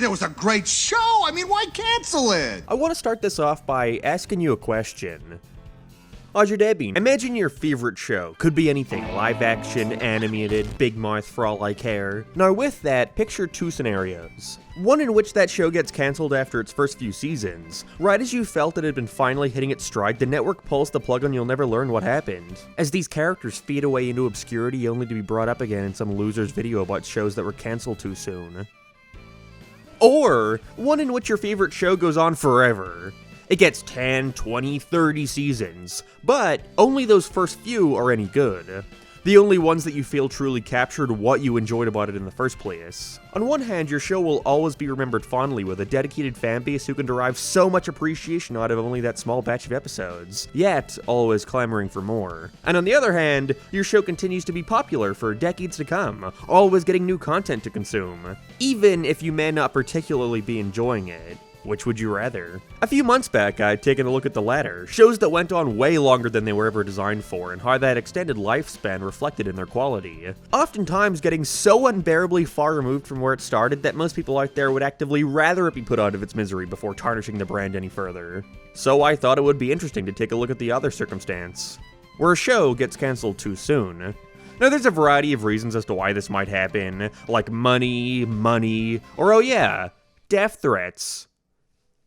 It was a great show. I mean, why cancel it? I want to start this off by asking you a question. How's your day been? Imagine your favorite show. Could be anything. Live action, animated, big mouth for all I care. Now with that, picture two scenarios. One in which that show gets cancelled after its first few seasons. Right as you felt it had been finally hitting its stride, the network pulls the plug and you'll never learn what happened. As these characters fade away into obscurity only to be brought up again in some loser's video about shows that were cancelled too soon. Or one in which your favorite show goes on forever. It gets 10, 20, 30 seasons, but only those first few are any good. The only ones that you feel truly captured what you enjoyed about it in the first place. On one hand, your show will always be remembered fondly with a dedicated fanbase who can derive so much appreciation out of only that small batch of episodes, yet always clamoring for more. And on the other hand, your show continues to be popular for decades to come, always getting new content to consume, even if you may not particularly be enjoying it. Which would you rather? A few months back, I'd taken a look at the latter, shows that went on way longer than they were ever designed for, and how that extended lifespan reflected in their quality. Oftentimes getting so unbearably far removed from where it started that most people out there would actively rather it be put out of its misery before tarnishing the brand any further. So I thought it would be interesting to take a look at the other circumstance, where a show gets cancelled too soon. Now there's a variety of reasons as to why this might happen, like money, or oh yeah, death threats.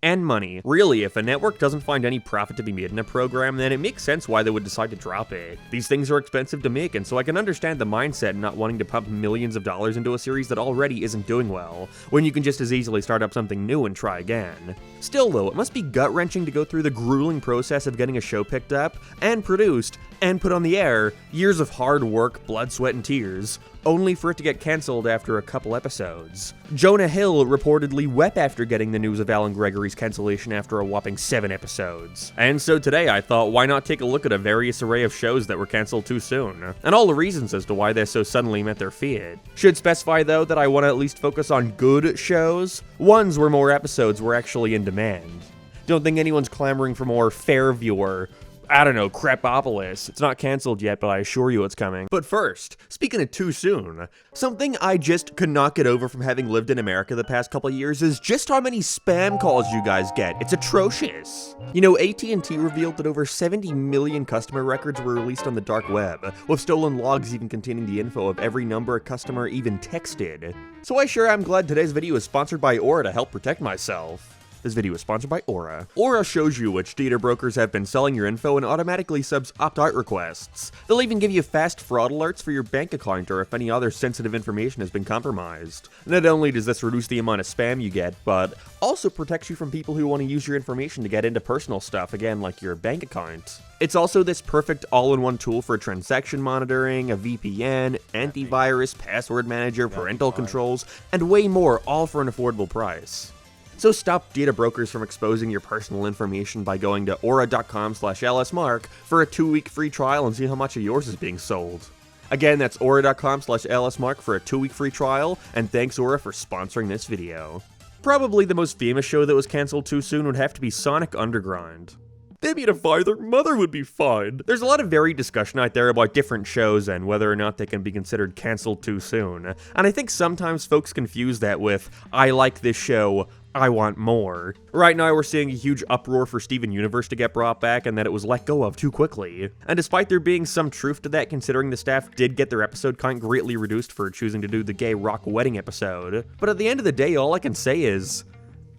And money. Really, if a network doesn't find any profit to be made in a program, then it makes sense why they would decide to drop it. These things are expensive to make, and so I can understand the mindset in not wanting to pump millions of dollars into a series that already isn't doing well, when you can just as easily start up something new and try again. Still though, it must be gut-wrenching to go through the grueling process of getting a show picked up, and produced, and put on the air, years of hard work, blood, sweat, and tears, only for it to get cancelled after a couple episodes. Jonah Hill reportedly wept after getting the news of Alan Gregory's cancellation after a whopping 7 episodes. And so today I thought, why not take a look at a various array of shows that were cancelled too soon, and all the reasons as to why they so suddenly met their fate. Should specify though that I want to at least focus on good shows, ones where more episodes were actually in demand. Don't think anyone's clamoring for more Fairview or I don't know, Crapopolis. It's not cancelled yet, but I assure you it's coming. But first, speaking of too soon, something I just could not get over from having lived in America the past couple of years is just how many spam calls you guys get. It's atrocious. You know, AT&T revealed that over 70 million customer records were released on the dark web, with stolen logs even containing the info of every number a customer even texted. So I sure am glad today's video is sponsored by Aura to help protect myself. This video is sponsored by Aura. Aura shows you which data brokers have been selling your info and automatically subs opt-out requests. They'll even give you fast fraud alerts for your bank account or if any other sensitive information has been compromised. Not only does this reduce the amount of spam you get, but also protects you from people who want to use your information to get into personal stuff, again, like your bank account. It's also this perfect all-in-one tool for transaction monitoring, a VPN, antivirus, password manager, parental controls, and way more, all for an affordable price. So stop data brokers from exposing your personal information by going to aura.com/lsmark for a 2-week free trial and see how much of yours is being sold. Again, that's aura.com/lsmark for a 2-week free trial, and thanks Aura for sponsoring this video. Probably the most famous show that was cancelled too soon would have to be Sonic Underground. They made a fire, their mother would be fine. There's a lot of varied discussion out there about different shows and whether or not they can be considered cancelled too soon. And I think sometimes folks confuse that with, I like this show, I want more. Right now we're seeing a huge uproar for Steven Universe to get brought back and that it was let go of too quickly. And despite there being some truth to that, considering the staff did get their episode count greatly reduced for choosing to do the gay rock wedding episode. But at the end of the day, all I can say is,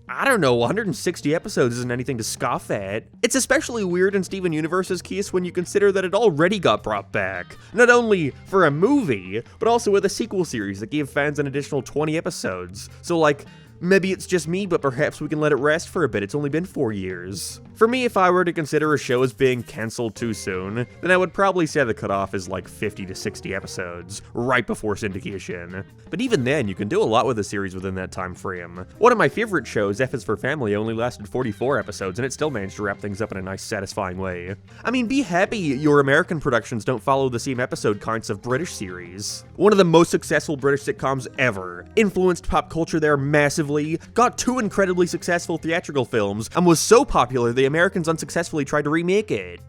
I don't know, 160 episodes isn't anything to scoff at. It's especially weird in Steven Universe's case when you consider that it already got brought back. Not only for a movie, but also with a sequel series that gave fans an additional 20 episodes. So like, maybe it's just me, but perhaps we can let it rest for a bit. It's only been 4 years. For me, if I were to consider a show as being cancelled too soon, then I would probably say the cutoff is like 50 to 60 episodes, right before syndication. But even then, you can do a lot with a series within that time frame. One of my favorite shows, F is for Family, only lasted 44 episodes, and it still managed to wrap things up in a nice, satisfying way. I mean, be happy your American productions don't follow the same episode counts of British series. One of the most successful British sitcoms ever, influenced pop culture there massively, got 2 incredibly successful theatrical films, and was so popular the Americans unsuccessfully tried to remake it.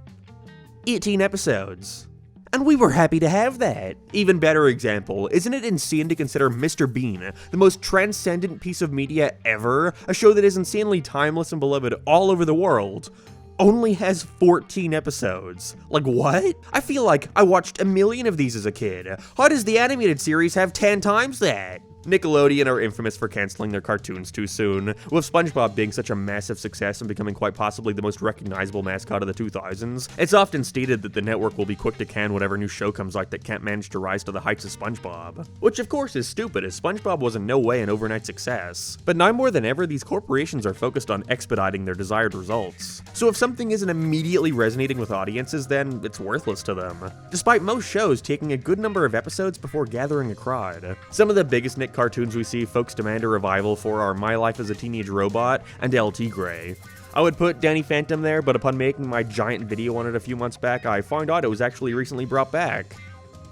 18 episodes. And we were happy to have that. Even better example, isn't it insane to consider Mr. Bean the most transcendent piece of media ever? A show that is insanely timeless and beloved all over the world. Only has 14 episodes. Like, what? I feel like I watched a million of these as a kid. How does the animated series have 10 times that? Nickelodeon are infamous for canceling their cartoons too soon, with SpongeBob being such a massive success and becoming quite possibly the most recognizable mascot of the 2000s. It's often stated that the network will be quick to can whatever new show comes out that can't manage to rise to the heights of SpongeBob. Which of course is stupid, as SpongeBob was in no way an overnight success. But now more than ever, these corporations are focused on expediting their desired results. So if something isn't immediately resonating with audiences, then it's worthless to them. Despite most shows taking a good number of episodes before gathering a crowd. Some of the biggest Nick cartoons we see folks demand a revival for are My Life as a Teenage Robot and El Tigre. I would put Danny Phantom there, but upon making my giant video on it a few months back, I found out it was actually recently brought back.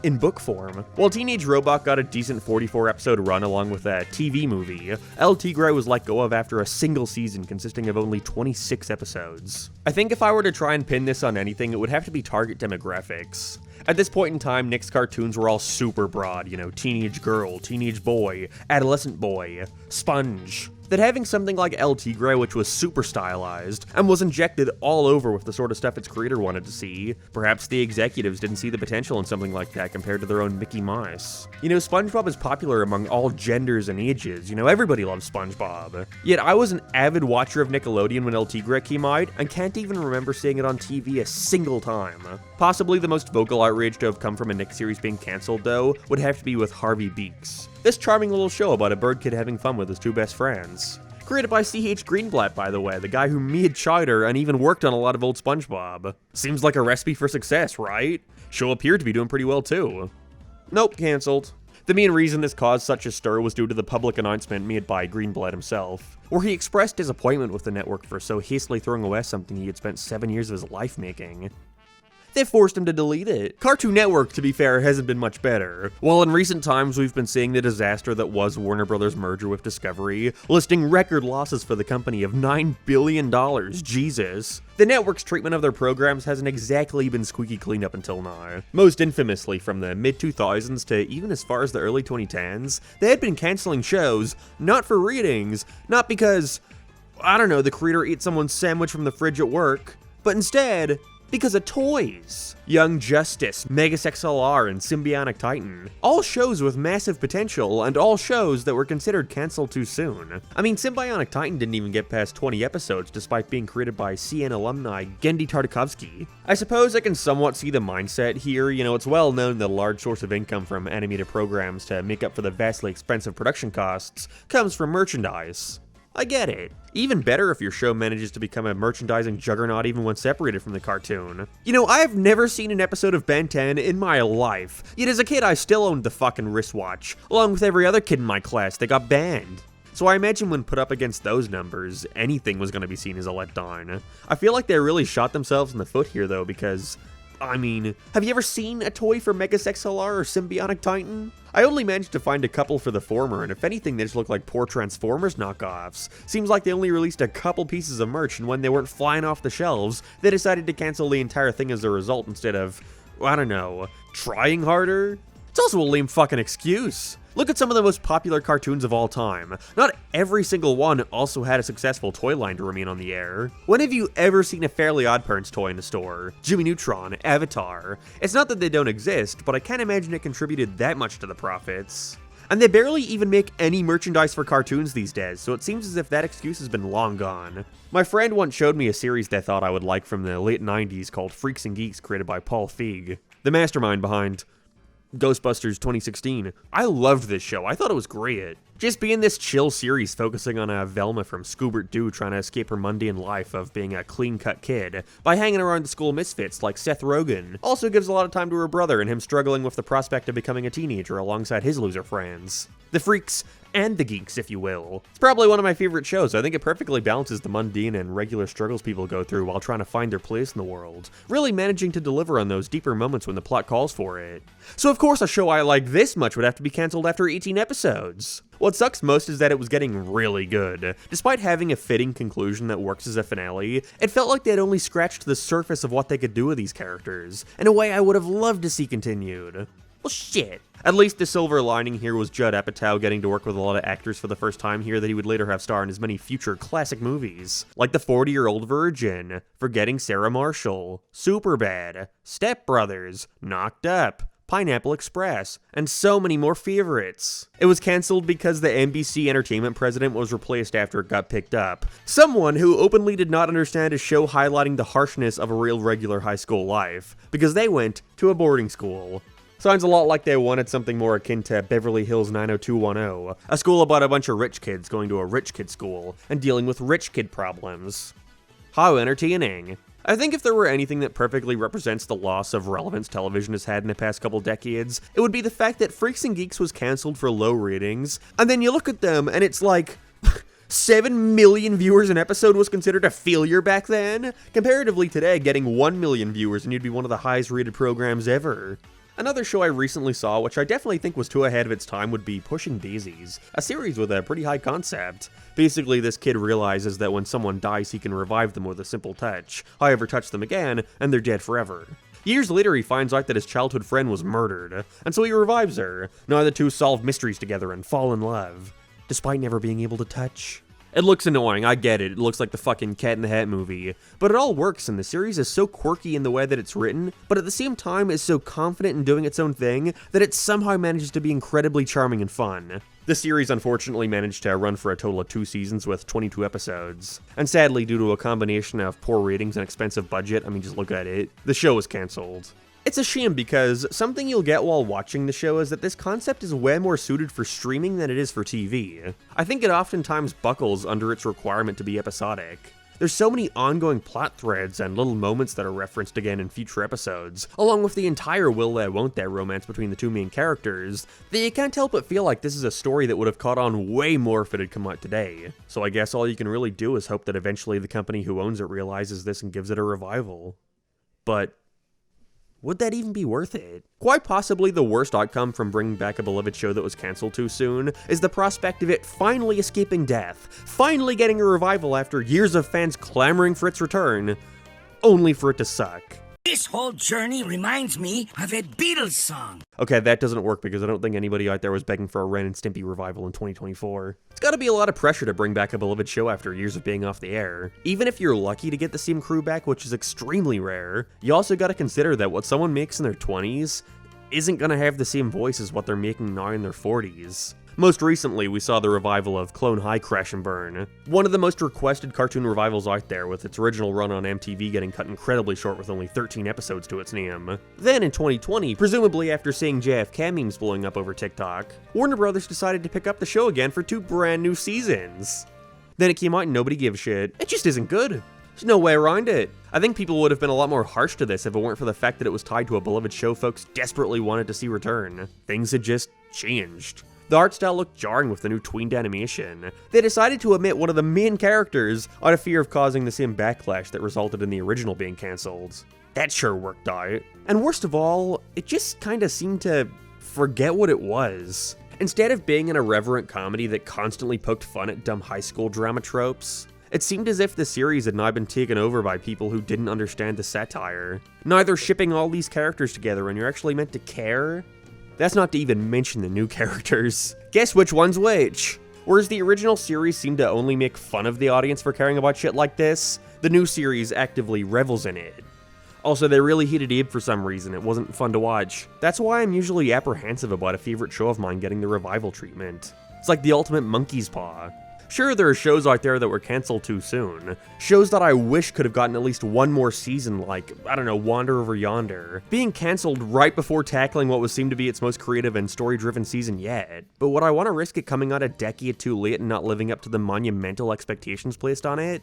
In book form. While Teenage Robot got a decent 44-episode run along with a TV movie, El Tigre was let go of after a single season consisting of only 26 episodes. I think if I were to try and pin this on anything, it would have to be target demographics. At this point in time, Nick's cartoons were all super broad, teenage girl, teenage boy, adolescent boy, sponge. That having something like El Tigre, which was super stylized, and was injected all over with the sort of stuff its creator wanted to see, perhaps the executives didn't see the potential in something like that compared to their own Mickey Mouse. SpongeBob is popular among all genders and ages, everybody loves SpongeBob. Yet I was an avid watcher of Nickelodeon when El Tigre came out, and can't even remember seeing it on TV a single time. Possibly the most vocal outrage to have come from a Nick series being cancelled, though, would have to be with Harvey Beaks. This charming little show about a bird kid having fun with his two best friends. Created by C.H. Greenblatt, by the way, the guy who made Chowder and even worked on a lot of old SpongeBob. Seems like a recipe for success, right? Show appeared to be doing pretty well too. Nope, cancelled. The main reason this caused such a stir was due to the public announcement made by Greenblatt himself, where he expressed disappointment with the network for so hastily throwing away something he had spent 7 years of his life making. They forced him to delete it. Cartoon Network, to be fair, hasn't been much better. While in recent times we've been seeing the disaster that was Warner Brothers' merger with Discovery, listing record losses for the company of $9 billion, Jesus. The network's treatment of their programs hasn't exactly been squeaky clean up until now. Most infamously, from the mid-2000s to even as far as the early 2010s, they had been canceling shows, not for ratings, not because, the creator ate someone's sandwich from the fridge at work, but instead, because of toys. Young Justice, Megas XLR, and Symbionic Titan. All shows with massive potential, and all shows that were considered canceled too soon. Symbionic Titan didn't even get past 20 episodes despite being created by CN alumni Gendy Tartakovsky. I suppose I can somewhat see the mindset here. It's well known that a large source of income from animated programs to make up for the vastly expensive production costs comes from merchandise. I get it. Even better if your show manages to become a merchandising juggernaut even when separated from the cartoon. I have never seen an episode of Ben 10 in my life, yet as a kid I still owned the fucking wristwatch, along with every other kid in my class that got banned. So I imagine when put up against those numbers, anything was going to be seen as a letdown. I feel like they really shot themselves in the foot here though, because have you ever seen a toy for Megas XLR or Symbionic Titan? I only managed to find a couple for the former, and if anything, they just look like poor Transformers knockoffs. Seems like they only released a couple pieces of merch, and when they weren't flying off the shelves, they decided to cancel the entire thing as a result instead of, trying harder? It's also a lame fucking excuse. Look at some of the most popular cartoons of all time. Not every single one also had a successful toy line to remain on the air. When have you ever seen a Fairly Oddparents toy in a store? Jimmy Neutron, Avatar. It's not that they don't exist, but I can't imagine it contributed that much to the profits. And they barely even make any merchandise for cartoons these days, so it seems as if that excuse has been long gone. My friend once showed me a series they thought I would like from the late 90s called Freaks and Geeks, created by Paul Feig, the mastermind behind Ghostbusters 2016. I loved this show. I thought it was great. Just being this chill series focusing on Velma from Scoobert-Doo trying to escape her mundane life of being a clean-cut kid by hanging around the school misfits like Seth Rogen. Also gives a lot of time to her brother and him struggling with the prospect of becoming a teenager alongside his loser friends. The Freaks and the geeks, if you will. It's probably one of my favorite shows. I think it perfectly balances the mundane and regular struggles people go through while trying to find their place in the world, really managing to deliver on those deeper moments when the plot calls for it. So of course a show I like this much would have to be cancelled after 18 episodes. What sucks most is that it was getting really good. Despite having a fitting conclusion that works as a finale, it felt like they'd only scratched the surface of what they could do with these characters, in a way I would have loved to see continued. Well, shit. At least the silver lining here was Judd Apatow getting to work with a lot of actors for the first time here that he would later have star in his many future classic movies, like The 40-Year-Old Virgin, Forgetting Sarah Marshall, Superbad, Step Brothers, Knocked Up, Pineapple Express, and so many more favorites. It was cancelled because the NBC Entertainment president was replaced after it got picked up. Someone who openly did not understand a show highlighting the harshness of a real regular high school life, because they went to a boarding school. Sounds a lot like they wanted something more akin to Beverly Hills 90210, a school about a bunch of rich kids going to a rich kid school and dealing with rich kid problems. How entertaining. I think if there were anything that perfectly represents the loss of relevance television has had in the past couple decades, it would be the fact that Freaks and Geeks was cancelled for low ratings, and then you look at them and it's like, 7 million viewers an episode was considered a failure back then? Comparatively today, getting 1 million viewers and you'd be one of the highest rated programs ever. Another show I recently saw, which I definitely think was too ahead of its time, would be Pushing Daisies, a series with a pretty high concept. Basically, this kid realizes that when someone dies, he can revive them with a simple touch. However, touch them again, and they're dead forever. Years later, he finds out that his childhood friend was murdered, and so he revives her. Now the two solve mysteries together and fall in love, despite never being able to touch. It looks annoying, I get it, it looks like the fucking Cat in the Hat movie, but it all works and the series is so quirky in the way that it's written, but at the same time is so confident in doing its own thing that it somehow manages to be incredibly charming and fun. The series unfortunately managed to run for a total of 2 seasons with 22 episodes, and sadly due to a combination of poor ratings and expensive budget, I mean just look at it, the show was cancelled. It's a shame because something you'll get while watching the show is that this concept is way more suited for streaming than it is for TV. I think it oftentimes buckles under its requirement to be episodic. There's so many ongoing plot threads and little moments that are referenced again in future episodes, along with the entire will they won't they romance between the two main characters, that you can't help but feel like this is a story that would have caught on way more if it had come out today. So I guess all you can really do is hope that eventually the company who owns it realizes this and gives it a revival. But would that even be worth it? Quite possibly the worst outcome from bringing back a beloved show that was cancelled too soon is the prospect of it finally escaping death, finally getting a revival after years of fans clamoring for its return, only for it to suck. This whole journey reminds me of a Beatles song. Okay, that doesn't work because I don't think anybody out there was begging for a Ren and Stimpy revival in 2024. It's gotta be a lot of pressure to bring back a beloved show after years of being off the air. Even if you're lucky to get the same crew back, which is extremely rare, you also gotta consider that what someone makes in their 20s isn't gonna have the same voice as what they're making now in their 40s. Most recently, we saw the revival of Clone High Crash and Burn, one of the most requested cartoon revivals out there, with its original run on MTV getting cut incredibly short with only 13 episodes to its name. Then in 2020, presumably after seeing JFK memes blowing up over TikTok, Warner Brothers decided to pick up the show again for 2 brand new seasons. Then it came out and nobody gave a shit. It just isn't good. There's no way around it. I think people would have been a lot more harsh to this if it weren't for the fact that it was tied to a beloved show folks desperately wanted to see return. Things had just changed. The art style looked jarring with the new tweened animation. They decided to omit one of the main characters out of fear of causing the same backlash that resulted in the original being cancelled. That sure worked out. And worst of all, it just kinda seemed to forget what it was. Instead of being an irreverent comedy that constantly poked fun at dumb high school drama tropes, it seemed as if the series had now been taken over by people who didn't understand the satire. Now they're shipping all these characters together and you're actually meant to care? That's not to even mention the new characters. Guess which one's which? Whereas the original series seemed to only make fun of the audience for caring about shit like this, the new series actively revels in it. Also, they really hated Abe for some reason, it wasn't fun to watch. That's why I'm usually apprehensive about a favorite show of mine getting the revival treatment. It's like the ultimate monkey's paw. Sure, there are shows out there that were cancelled too soon. Shows that I wish could have gotten at least one more season, like, I don't know, Wander Over Yonder. Being cancelled right before tackling what would seem to be its most creative and story-driven season yet. But would I want to risk it coming out a decade too late and not living up to the monumental expectations placed on it?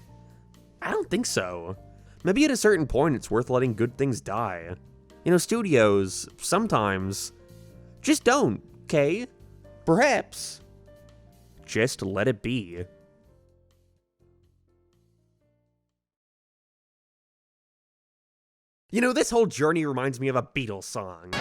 I don't think so. Maybe at a certain point it's worth letting good things die. You know, studios, sometimes, just don't, okay? Perhaps. just let it be. You know, this whole journey reminds me of a Beatles song.